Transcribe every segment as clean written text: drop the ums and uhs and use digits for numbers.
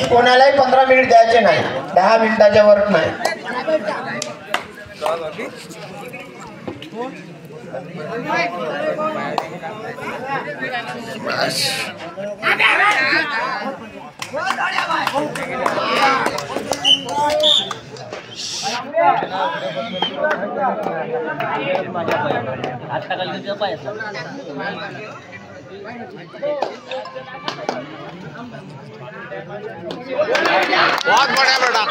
कोणालाही 15 मिनिट द्यायचे नाही, 10 मिनिटाच्या वर नाही. बहुत बढ़िया बेटा.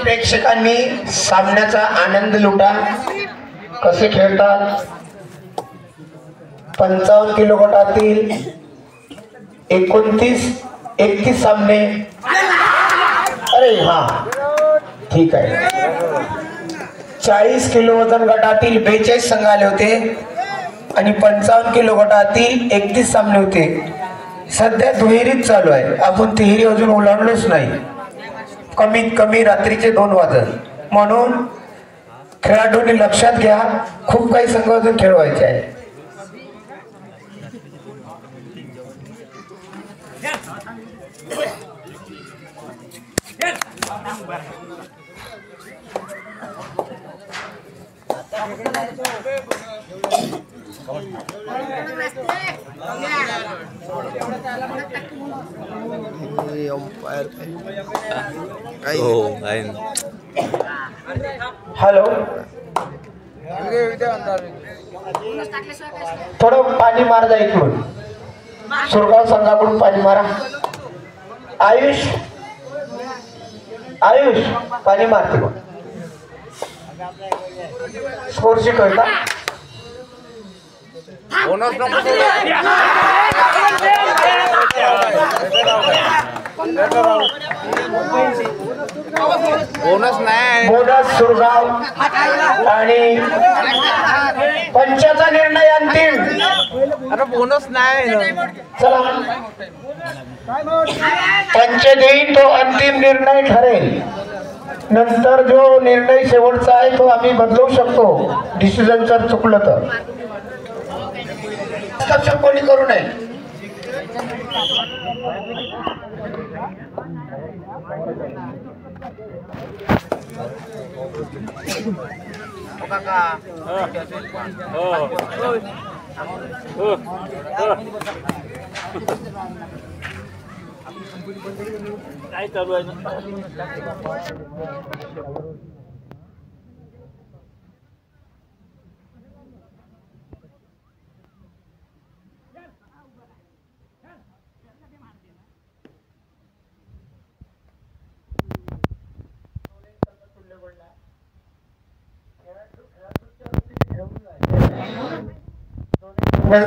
प्रेक्षकांनी सामन्याचा आनंद लुटा. कसे खेळतात. 55 किलो गटातील 31 सामने. अरे हा ठीक आहे. 40 किलो वजन गटातील 42 संघ आले होते आणि 55 किलो गटातील 31 सामने होते. सध्या दुहेरीच चालू आहे. आपण तिहेरी अजून ओलांडलोच नाही. कमीत कमी रात्रीचे 2 वाजत. म्हणून खेळाडूंनी लक्षात घ्या, खूप काही संघ अजून खेळवायचे आहे. हॅलो, थोडं पाणी मार जा इकडून. सुरगाव संघाकडून पाणी मारा. आयुष पाणी मारते मग. स्कोरची कळता बोनस नाही. बोनस सुरगाव आणि पंचाचा निर्णय अंतिम. अरे बोनस नाही. चला, पंच देईन तो अंतिम निर्णय ठरेल. नंतर जो निर्णय शेवटचा आहे तो आम्ही बदलवू शकतो, डिसिजन जर चुकलं तर. हस्तक्षेप कोणी करू नये. काय चालू आहे ना.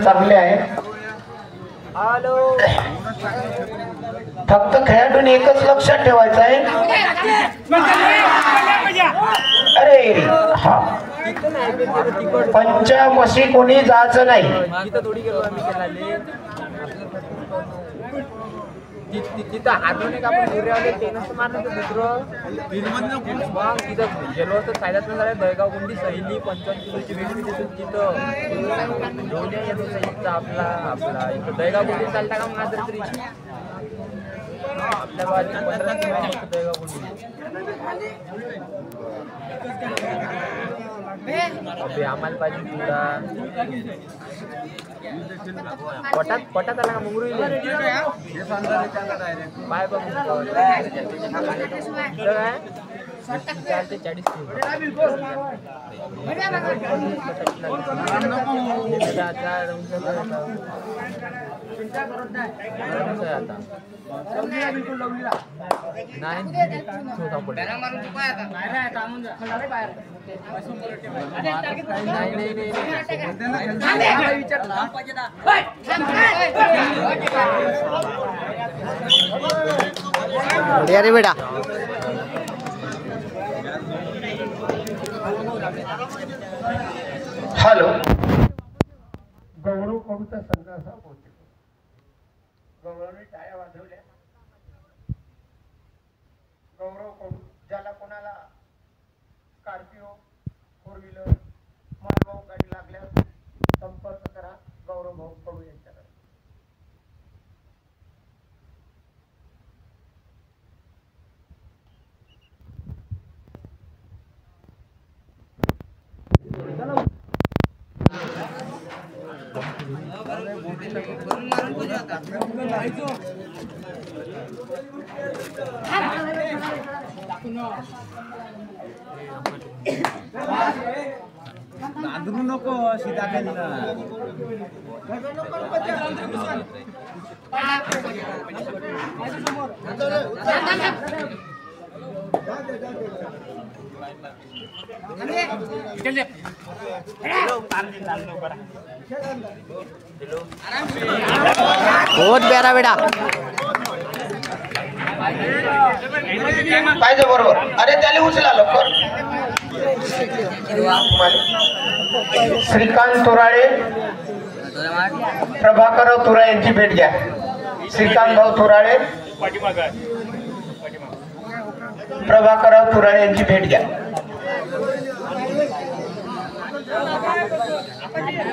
चांगले आहे. फक्त खेळाडूने एकच लक्षात ठेवायचं आहे. अरे हा, पंचमशी कोणी जायचं नाही. तिथं हारलो नाही का आपण पुरे आले ते नसतं मारलं तर दुसरं मग तिथं गेलो तर फायद्यात नाही झाला. दहेगाव गुंडी सैली 55 किलोची वेगळी तिथून तिथं दोन्ही येतो सैलीचा आपला इथं दहेगाव गुंडी चालता का मग तरी आपल्या बाजूला 15 किलो दहेगाव गुंडी. अबे आम्हाला पाहिजे पुरा पटात आला का मुंगरू बाय बघ चालते 40 अरे बेटा हॅलो, गौरव करूचा संघ असा पोहोचतो. गौरवने टाळ्या वाजवल्या गौरव कडू. ज्याला कोणाला स्कॉर्पिओ, 4 व्हीलर, मालवाहू गाडी लागल्यास संपर्क करा गौरव भाऊ कडू यांच्याकडे. नांदरू नको सीधा खाली ना. बहुत प्यारा बेटा. पाहिजे बरोबर. अरे त्याला उचला लवकर. श्रीकांत तुराळे, प्रभाकरराव तुराळे यांची भेट घ्या. श्रीकांत भाऊ तुराळे, प्रभाकरराव तुराळे यांची भेट घ्या.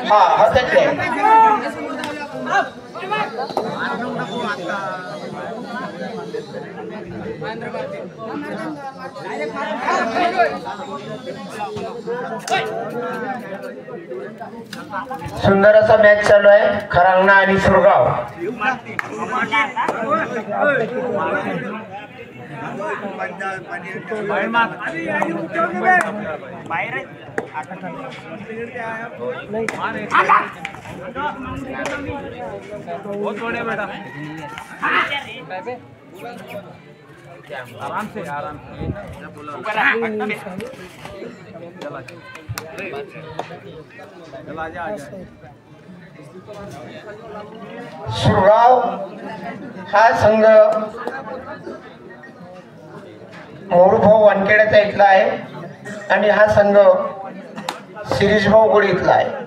हा हसत सुंदर असा मॅच चालू आहे खरांगणा आणि सुरगाव. आराम से सुरगाव हा संघ मोरूभाऊ वानखेड्याचा इथला आहे आणि हा संघ शिरीषभाऊ गोडी इथला आहे.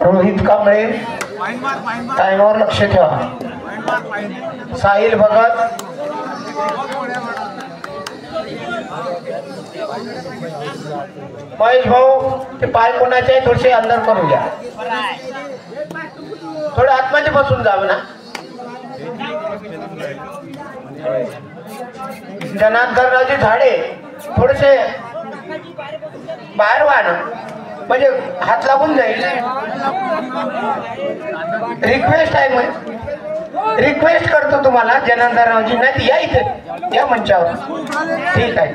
रोहित कांबळे टाइमवर लक्ष ठेवा. साहिल भगत, महेश भाऊ ते पाय कोणाचे थोडेसे अंदर करून घ्या. थोडे आतमध्ये बसून जावे ना. जनार्दनरावजी झाडे थोडेसे बाहेर व्हा ना, म्हणजे हात लागून जाईल. रिक्वेस्ट आहे, मग रिक्वेस्ट करतो तुम्हाला जनार्दनरावजी, नाही या इथे या मंचावर. ठीक आहे,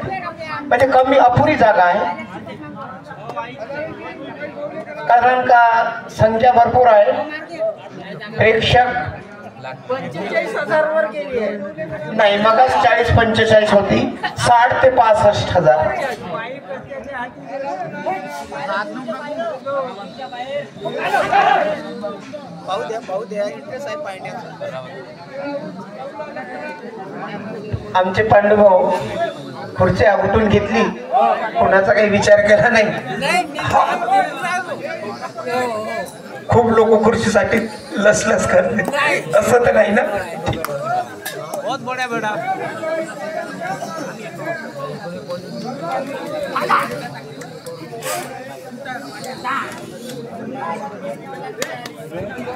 म्हणजे कमी अपुरी जागा आहे कारण का संख्या भरपूर आहे. प्रेक्षक 45,000 वर गेली आहे. नाही, मग 40-45 होती, 60 ते 65,000. पाहू द्या इंटरेस्ट आहे पाहिजे. आमचे पांडुभाऊ खुर्ची उठून घेतली, कोणाचा काही विचार केला नाही. खूप लोक खुर्चीसाठी लसलस करते, असं तर नाही ना. बहुत बड़ा बेटा.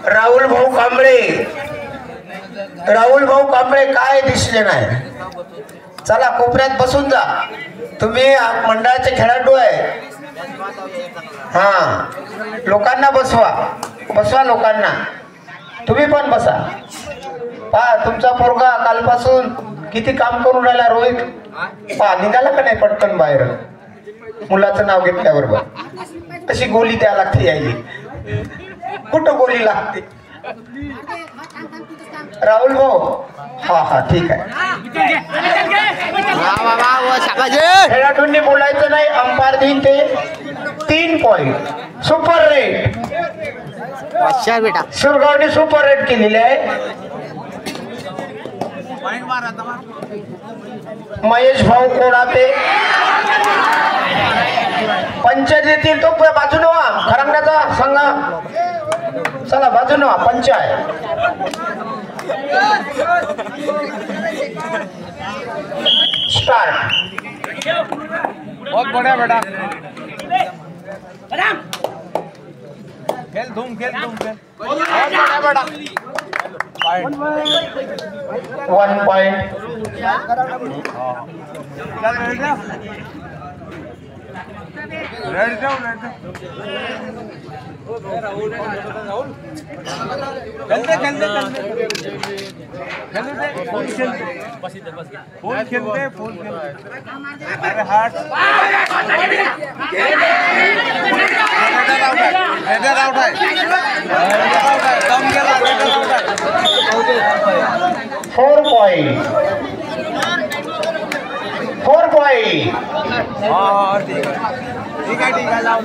राहुल भाऊ कांबळे, राहुल भाऊ कांबळे काय दिसले नाही. चला कोपऱ्यात बसून जा, तुम्ही मंडळाचे खेळाडू आहे. हा, लोकांना बसवा, बसवा लोकांना. तुम्ही पण बसा. पहा तुमचा पोरगा कालपासून किती काम करून राहिला. रोहित पहा निघाला का नाही पटकन बाहेर. मुलाचं नाव घेतल्याबरोबर अशी गोली द्या लागते. यायली कुठं गोली लागते. राहुल भाऊ, हा हा ठीक आहे. खेळाडूंनी बोलायचं नाही. अंपायर देईन ते 3 पॉइंट. सुपर रेट चार बेटा सुरगावने सुपर रेट केलेली आहे. पॉइंट मार आता मार. महेश भाऊ कोडापे पंचायत येतील तो बाजूने व्हा. खरंगण्याचा संघ चला बाजूने व्हा. पंचायत स्टार्ट. बहुत बढ़िया बेटा. खेल धूम खेल. बहुत बढ़िया बेटा. 1 पॉइंट. चल रेडी जाओ. खेलते फुल खेलते. अरे हार्ट रेडर आउट है. कम गेला. रेडर आउट है. 4 पॉइंट. 4 पॉइंट. हाँ ठीक है लाओ.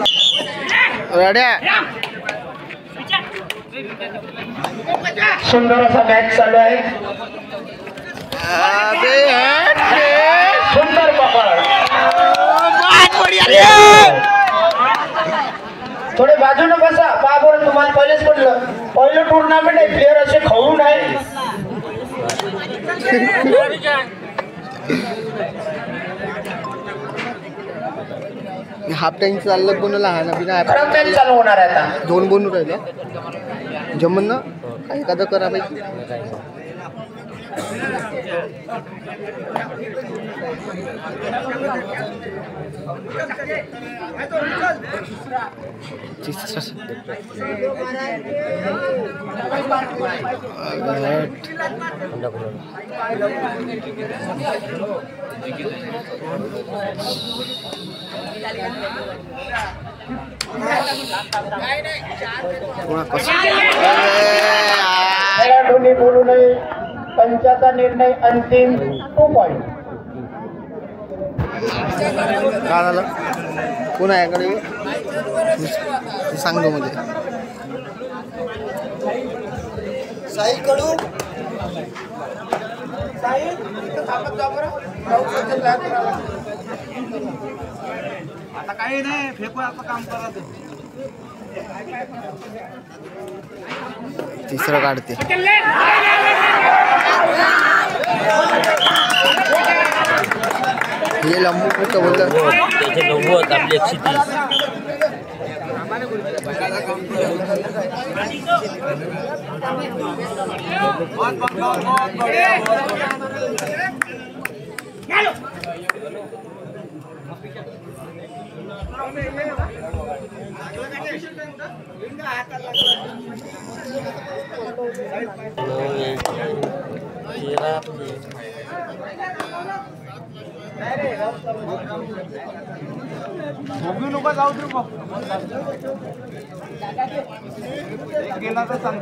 रेड्या सुंदर असा मॅच चालू आहे. सुंदर पकड. थोडे बाजूने बसा. पहा बरं तुम्हाला पहिलेच म्हटलं पहिलं टुर्नामेंट आहे. प्लेअर असे खवळून आहे. हाफ टाइम चाललं कोण लहान बिना खरं टाइम चालू होणार आहे आता. 2 बनून राहिलं जमन ना एखादं करा पाहिजे. खेळाडूंनी बोलू नये. पंचाचा निर्णय अंतिम. 2 पॉइंट. काय झालं कोण आहे याकडे सांगतो मध्ये साई कडू. आता काही नाही फेकू आता काम करा. तिसरं काढते. हे लंबू कुठं बोललं त्याचे 90 आपले 130. बहुत बढ़िया. उभी नको जाऊ दे. गेला तर सांग.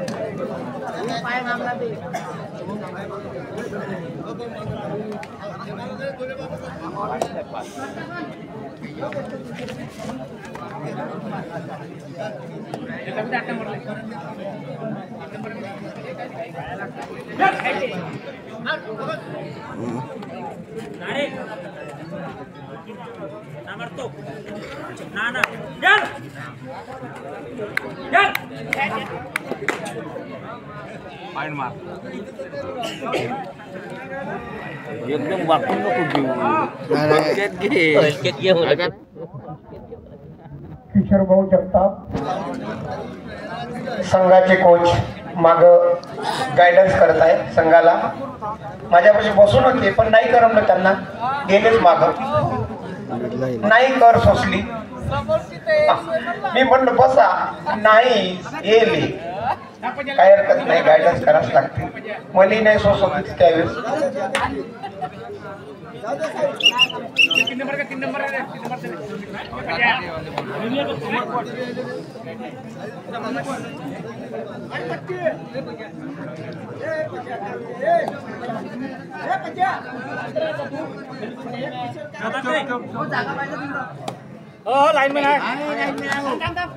एकदम वाकून नको घेऊ. किशोर भाऊ जगताप संघाचे कोच माग गायडन्स करत आहे संघाला. माझ्यापाशी बसून होते पण नाही करमलं त्यांना. गेलेच माग. नाही कर सोसली. मी म्हणलं बसा. नाही गेली. काही हरकत नाही. गायडन्स करावंच लागते. मलाही नाही सोसत त्यावेळेस.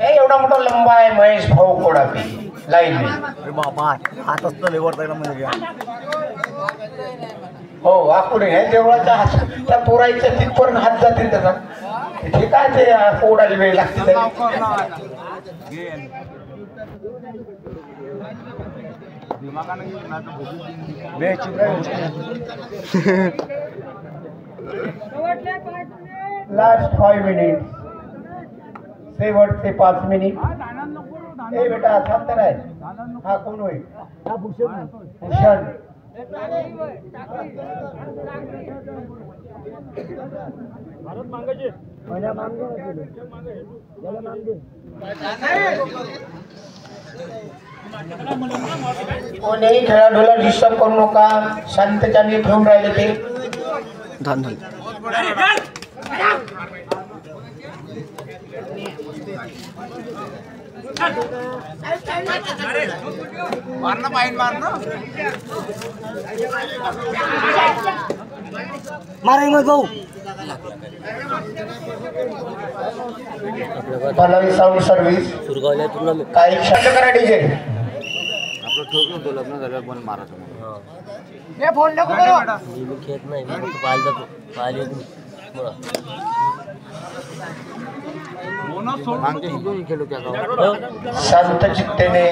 एवढा मोठा लंबा आहे महेश भाऊ कोडापे. लाईन बाबा हात असतं लेवर जायला म्हणजे हो आकुडे आहे देवळाच्या हात त्या पोरायच्या तिथपर्यंत हात जातील त्याचा इथे काय ते पोडायला वेळ लागते त्याला. लास्ट 5 मिनिट शेवटचे 5 मिनिट ए बेटा शांत राय हा कोण होईल भूषण कोणीही खेळाडूला डिस्टर्ब करू नका शांततेने ठेवून राहिले ते धान धान मारणं पाहिजे मारणं मारेंगे भाऊ भलावी साऊंड सर्व्हिस सुरगावल्या तुला मी काही क्षण करा डीजे आपलं ठोकून तो लग्न झालं पण मारत मी खेळत नाही मी फक्त पाहायला जातो पाहिले खेळू त्या गावात शांत चित्तेने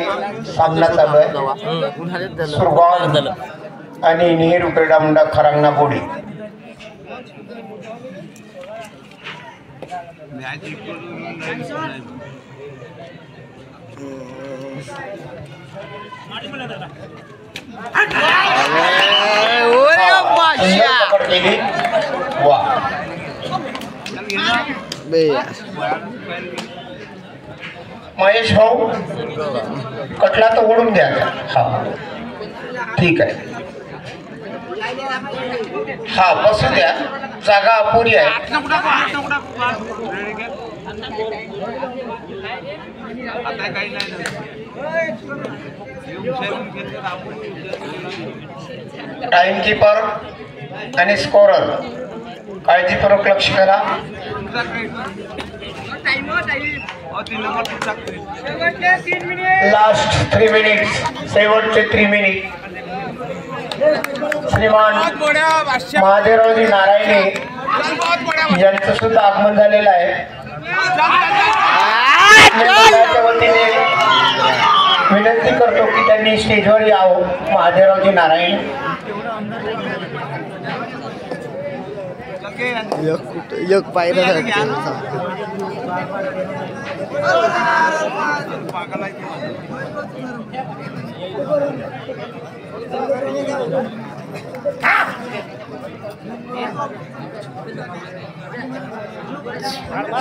सामना चालू आहे सुरगाव झालं आणि नेहरू क्रीडा मंडळ खरांगणा बोडी पकड केली वा महेश भाऊ कटला तर ओढून द्या हा ठीक आहे हा बसू द्या जागा अपुरी आहे टाइम कीपर आणि स्कोरर काळजीपूर्वक लक्ष करा लास्ट 3 मिनिट शेवटचे 3 मिनिट श्रीमान महादेवरावजी नारायणे यांचं सुद्धा आगमन झालेलं आहे मंडळाच्या वतीने विनंती करतो की त्यांनी स्टेजवर यावं महादेवरावजी नारायण एक पायऱ्या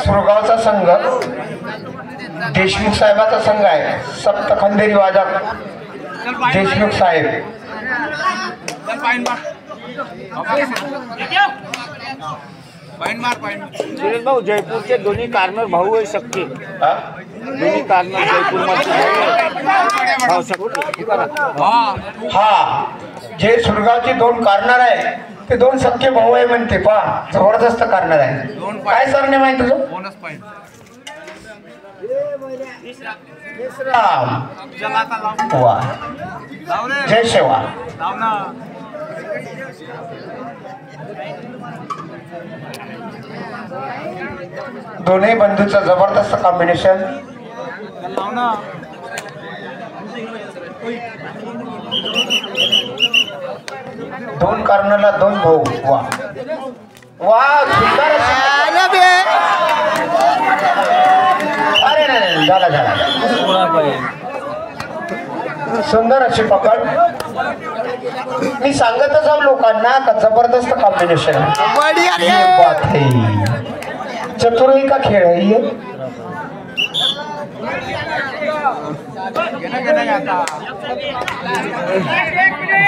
सुरगावचा संघ देशमुख साहेबाचा संघ आहे सप्त खंदेरी वादक देशमुख साहेब सुरेश भाऊ जयपूरचे दोन्ही कार्नर भाऊ आहे शक्य दोन्ही कार्नर जयपूर हा जे सुरगावचे 2 कार्नर आहे ते 2 सख्खे भाऊ आहे म्हणते पहा जबरदस्त कार्नर आहे काय सरनेम आहे तुझं वा जय शेवा दोन्ही बंधूचं जबरदस्त कॉम्बिनेशन दोन कार्नरला 2 भाऊ वा वा सुंदर अरे नाही झाला झाला सुंदर अशी पकड मी सांगतच जाऊ लोकांना का जबरदस्त कॉम्बिनेशन चतुराई का खेळ आहे ये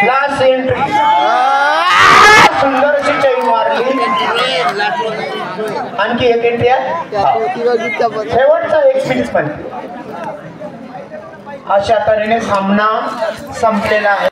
लास्ट एंट्री सुंदर अशी चैन मारली आणखी एक एंट्री शेवटचा 1 मिनिट पण अशा तऱ्हेने सामना संपलेला आहे.